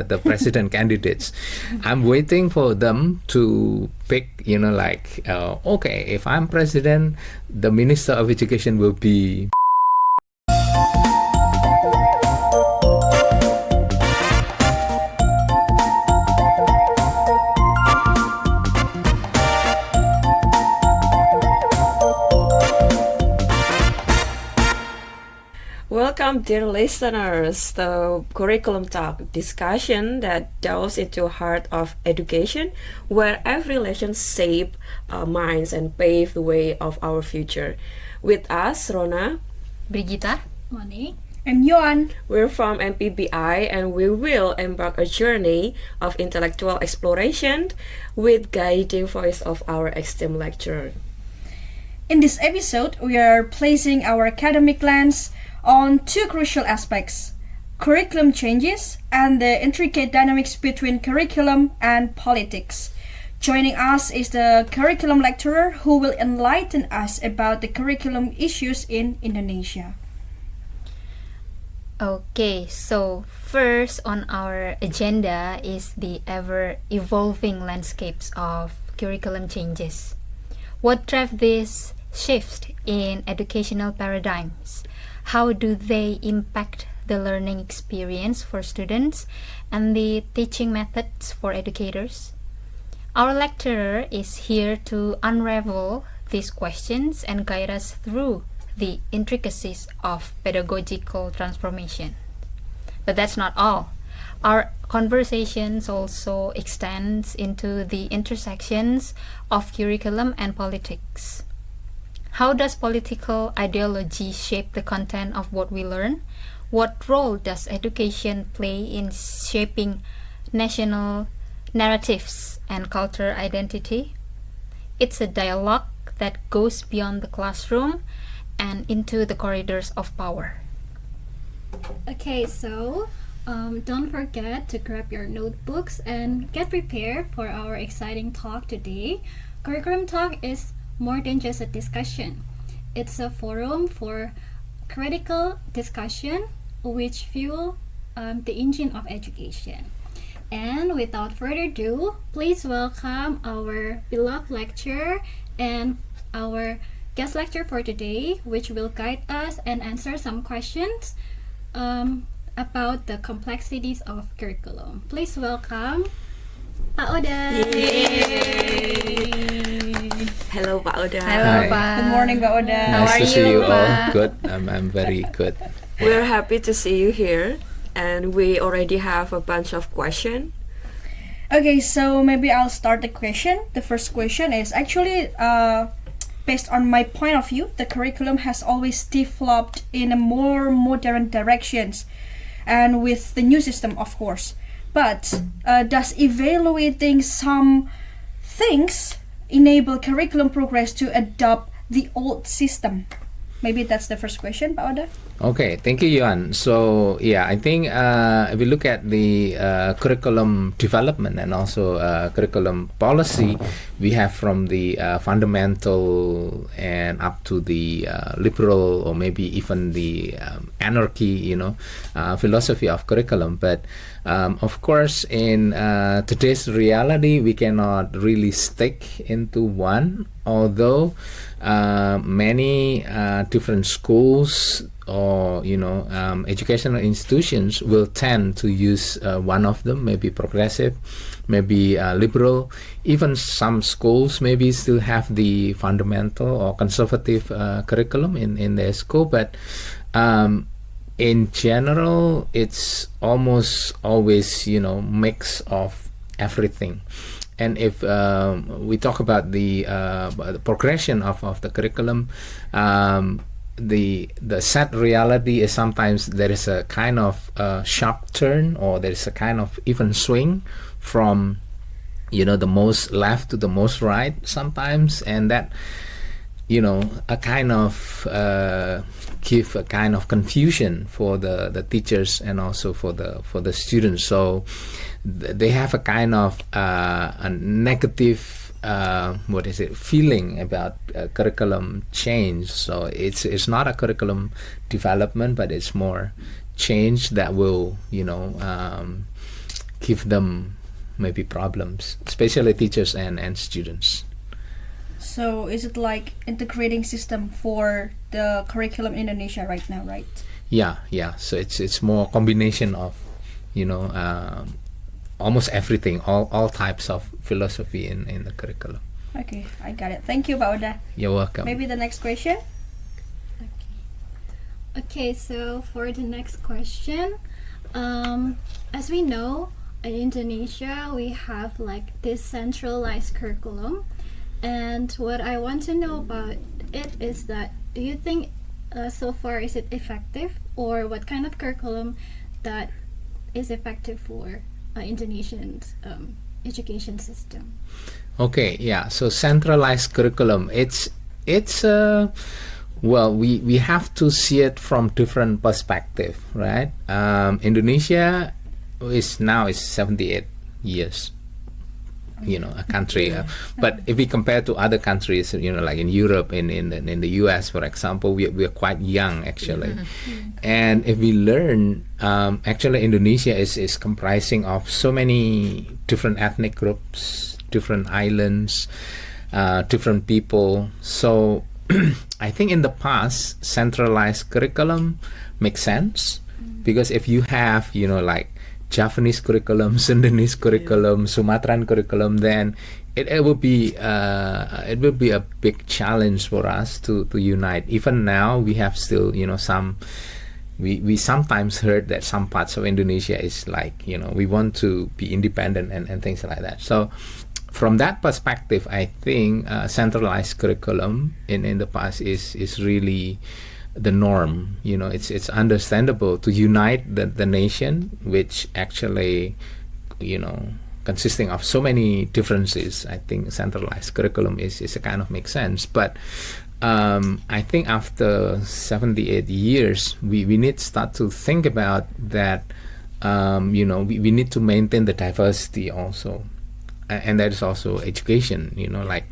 the president candidates. I'm waiting for them to pick, okay, if I'm president, the Minister of Education will be. Welcome, dear listeners, to Curriculum Talk, discussion that delves into the heart of education, where every lesson shape our minds and pave the way of our future. With us, Rona, Brigita, Moni, and Yuan. We're from MPBI, and we will embark a journey of intellectual exploration with guiding voice of our esteemed lecturer. In this episode, we are placing our academic lens on two crucial aspects: curriculum changes and the intricate dynamics between curriculum and politics. Joining us is the curriculum lecturer who will enlighten us about the curriculum issues in Indonesia. Okay, so first on our agenda is the ever-evolving landscapes of curriculum changes. What drive these shifts in educational paradigms? How do they impact the learning experience for students and the teaching methods for educators? Our lecturer is here to unravel these questions and guide us through the intricacies of pedagogical transformation. But that's not all. Our conversations also extends into the intersections of curriculum and politics. How does political ideology shape the content of what we learn? What role does education play in shaping national narratives and cultural identity? It's a dialogue that goes beyond the classroom and into the corridors of power. Okay, so don't forget to grab your notebooks and get prepared for our exciting talk today. Curriculum Talk is more than just a discussion. It's a forum for critical discussion which fuel the engine of education. And without further ado, please welcome our beloved lecturer and our guest lecturer for today, which will guide us and answer some questions about the complexities of curriculum. Please welcome Pak Oda. Hello, Pak Oda. Hello, Hi. Pa. Good morning, Pak Oda. How Nice are to see you, you all. Pa? Good. I'm very good. We're happy to see you here, and we already have a bunch of questions. Okay, so maybe I'll start the question. The first question is actually based on my point of view. The curriculum has always developed in a more modern directions, and with the new system, of course. But does evaluating some things enable curriculum progress to adopt the old system? Maybe that's the first question, Pak Oda. Okay, thank you, Yuan. So, yeah, I think if we look at the curriculum development and also curriculum policy, we have from the fundamental and up to the liberal or maybe even the anarchy, philosophy of curriculum. But of course, in today's reality, we cannot really stick into one, although many different schools or educational institutions will tend to use one of them, maybe progressive, maybe liberal. Even some schools maybe still have the fundamental or conservative curriculum in their school, but in general it's almost always mix of everything. And if we talk about the progression of the curriculum, the sad reality is sometimes there is a kind of sharp turn, or there is a kind of even swing from the most left to the most right sometimes, and that a kind of give a kind of confusion for the teachers and also for the students. So they have a kind of a negative feeling about curriculum change. So it's not a curriculum development, but it's more change that will give them maybe problems, especially teachers and students. So is it like integrating system for the curriculum in Indonesia right now, right? Yeah. So it's more combination of, almost everything, all types of philosophy in the curriculum. Okay, I got it. Thank you, Pak Oda. You're welcome. Maybe the next question. Okay, so for the next question, as we know, in Indonesia we have like this centralized curriculum, and what I want to know about it is that, do you think so far is it effective, or what kind of curriculum that is effective for Indonesian education system? Okay, yeah. So centralized curriculum, it's well, we have to see it from different perspective, right? Indonesia is 78 years, a country. But if we compare to other countries, like in Europe, in the US, for example, we are quite young actually. And if we learn, actually Indonesia is comprising of so many different ethnic groups, different islands, different people. So I think in the past, centralized curriculum makes sense, because if you have, like Javanese curriculum, Sundanese curriculum, Sumatran curriculum, then it will be a big challenge for us to unite. Even now, we have still, some. We sometimes heard that some parts of Indonesia is like, we want to be independent and things like that. So from that perspective, I think centralized curriculum in the past is really the norm. It's understandable to unite the nation, which actually, consisting of so many differences. I think centralized curriculum is a kind of makes sense. But I think after 78 years, we need to start to think about that. We need to maintain the diversity also. And that is also education, like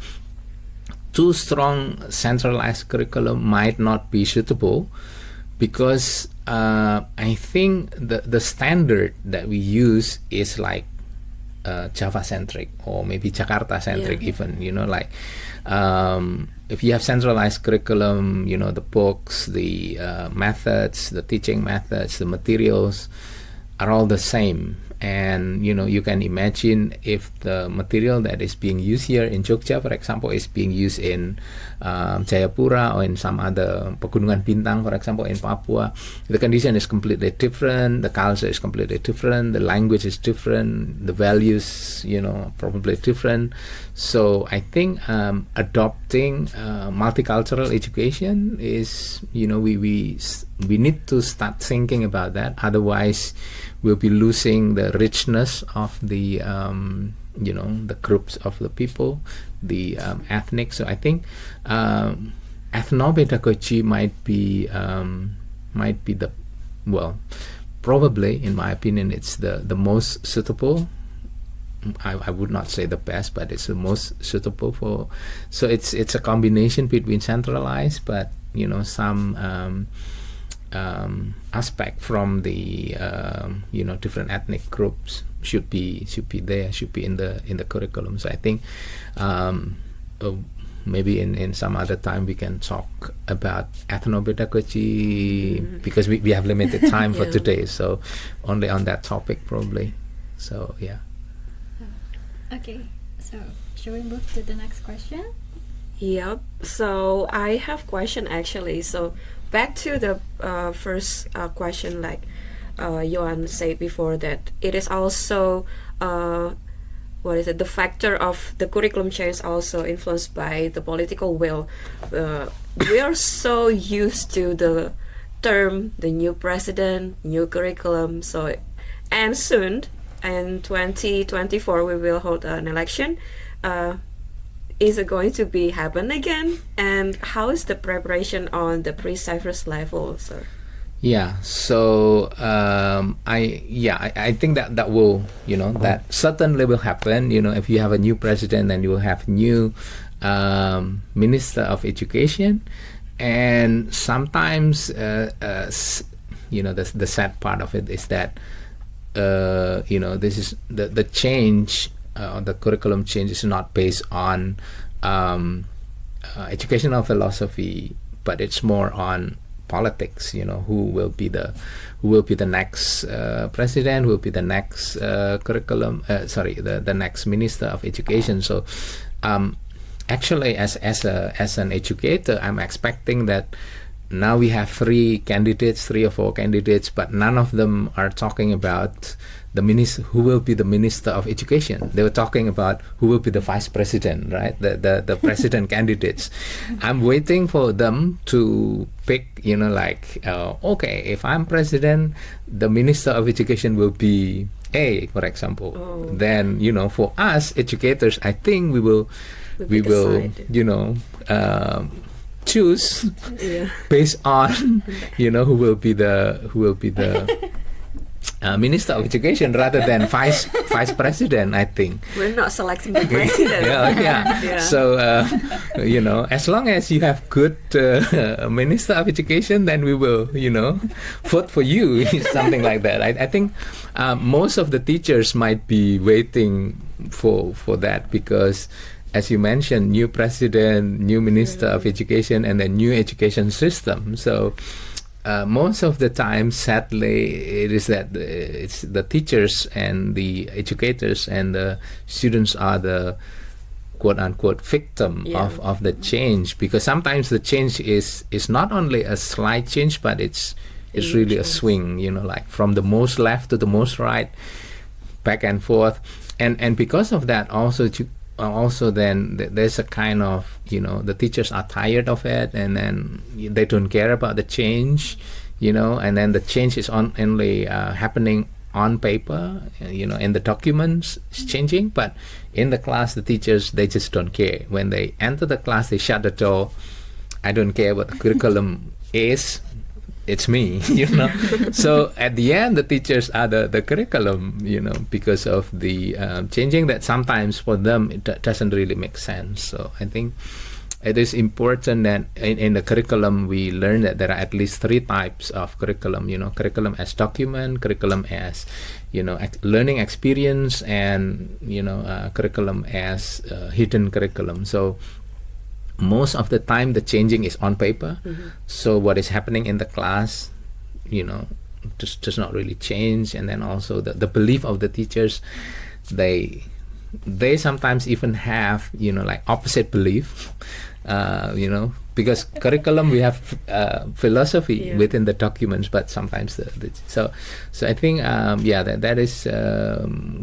too strong centralized curriculum might not be suitable, because I think the standard that we use is like Java centric, or maybe Jakarta centric even, like if you have centralized curriculum, the books, the methods, the teaching methods, the materials are all the same. And you can imagine if the material that is being used here in Jogja, for example, is being used in Jayapura or in some other Pegunungan Bintang, for example, in Papua, the condition is completely different, the culture is completely different, the language is different, the values, probably different. So I think adopting multicultural education is, we need to start thinking about that. Otherwise, we'll be losing the richness of the the groups of the people, the ethnic. So I think ethnopedagogy might be the, well, probably in my opinion it's the most suitable. I would not say the best, but it's the most suitable for. So it's a combination between centralized, but some aspect from the different ethnic groups should be there, should be in the curriculum. So I think maybe in some other time we can talk about ethnopedagogy, because we have limited time for today, so only on that topic probably. So yeah. Okay, so should we move to the next question? Yep. So I have question actually. So back to the first question, like Johan said before, that it is also the factor of the curriculum change also influenced by the political will. We are so used to the term, the new president, new curriculum. So, and soon in 2024 we will hold an election. Is it going to be happen again? And how is the preparation on the pre-Cyprus level, sir? Yeah, so I think that will, that certainly will happen. If you have a new president, then you will have new minister of education, and sometimes the sad part of it is that this is the change, the curriculum change is not based on educational philosophy, but it's more on politics. Who will be the next president, who will be the next the next minister of education. So actually, as an educator, I'm expecting that now we have 3 or 4 candidates, but none of them are talking about who will be the minister of education. They were talking about who will be the vice president, right? The president candidates. I'm waiting for them to pick, okay, if I'm president, the minister of education will be A, for example. Then, for us educators, I think we will choose based on who will be the minister of education rather than vice president. I think we're not selecting the president. yeah. So as long as you have good minister of education, then we will vote for you. Something like that. I think most of the teachers might be waiting for that, because as you mentioned, new president, new minister of education, and a new education system. So most of the time, sadly, it is that it's the teachers and the educators and the students are the quote-unquote victim of the change, because sometimes the change is not only a slight change, but it's really a swing, like from the most left to the most right, back and forth. And because of that, also then there's a kind of the teachers are tired of it, and then they don't care about the change, and then the change is only happening on paper, in the documents it's changing, but in the class the teachers, they just don't care. When they enter the class, they shut the door. I don't care what the curriculum is, it's me. So at the end, the teachers are the curriculum, because of the changing that sometimes for them it doesn't really make sense. So I think it is important that in the curriculum we learn that there are at least 3 types of curriculum. Curriculum as document, curriculum as learning experience, and curriculum as hidden curriculum. So most of the time the changing is on paper. So what is happening in the class just does not really change. And then also the belief of the teachers, they sometimes even have like opposite belief, because curriculum we have philosophy within the documents, but sometimes so I think that is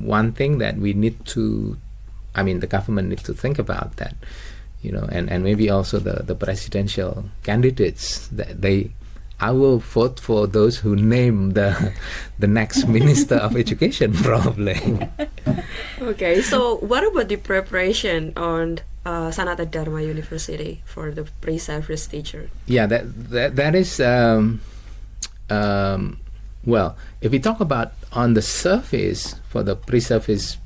one thing that we need to, the government needs to think about that. And maybe also the presidential candidates, I will vote for those who name the next minister of education, probably. Okay, so what about the preparation on Sanata Dharma University for the pre-service teacher? Yeah, that is well, if we talk about on the surface for the pre-service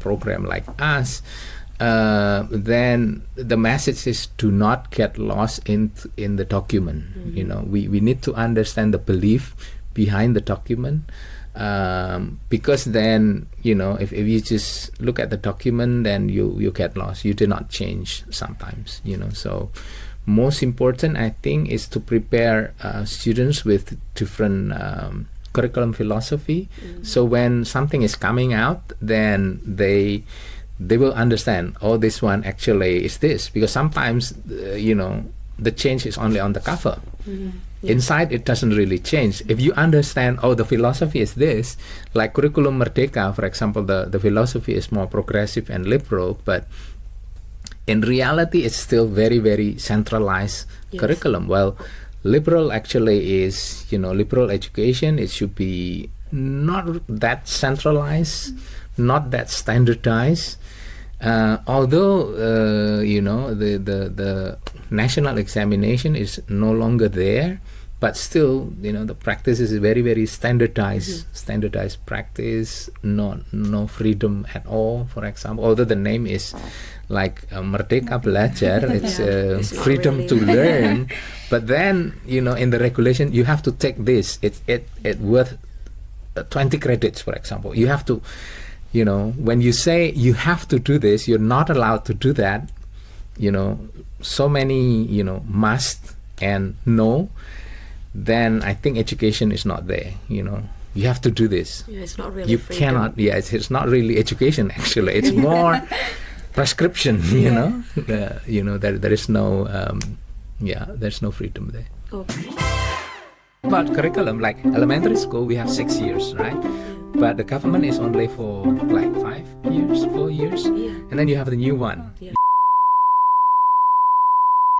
program like us, then the message is to not get lost in the document. We need to understand the belief behind the document, because then if you just look at the document, then you get lost. You do not change sometimes. So most important, I think, is to prepare students with different curriculum philosophy. So when something is coming out, then they will understand, this one actually is this, because sometimes the change is only on the cover. Inside it doesn't really change. If you understand, the philosophy is this, like Curriculum Merdeka, for example, the philosophy is more progressive and liberal, but in reality it's still very, very centralized curriculum. Well, liberal actually is liberal education. It should be not that centralized, not that standardized. Although the national examination is no longer there, but still the practice is very, very standardized. Standardized practice, no freedom at all. For example, although the name is like Merdeka Belajar, it's freedom really to learn, but then in the regulation you have to take this. It worth 20 credits, for example. You have to, you know, when you say you have to do this, you're not allowed to do that, you know, so many, you know, must and no, then I think education is not there, you know. You have to do this. Yeah, it's not really You freedom. cannot, yeah, it's not really education actually. It's more prescription, you know. You know, there is no, there's no freedom there. Okay. About curriculum, like elementary school, we have 6 years, right? But the government is only for like 5 years, 4 years, Yeah. and then you have the new one. Yeah.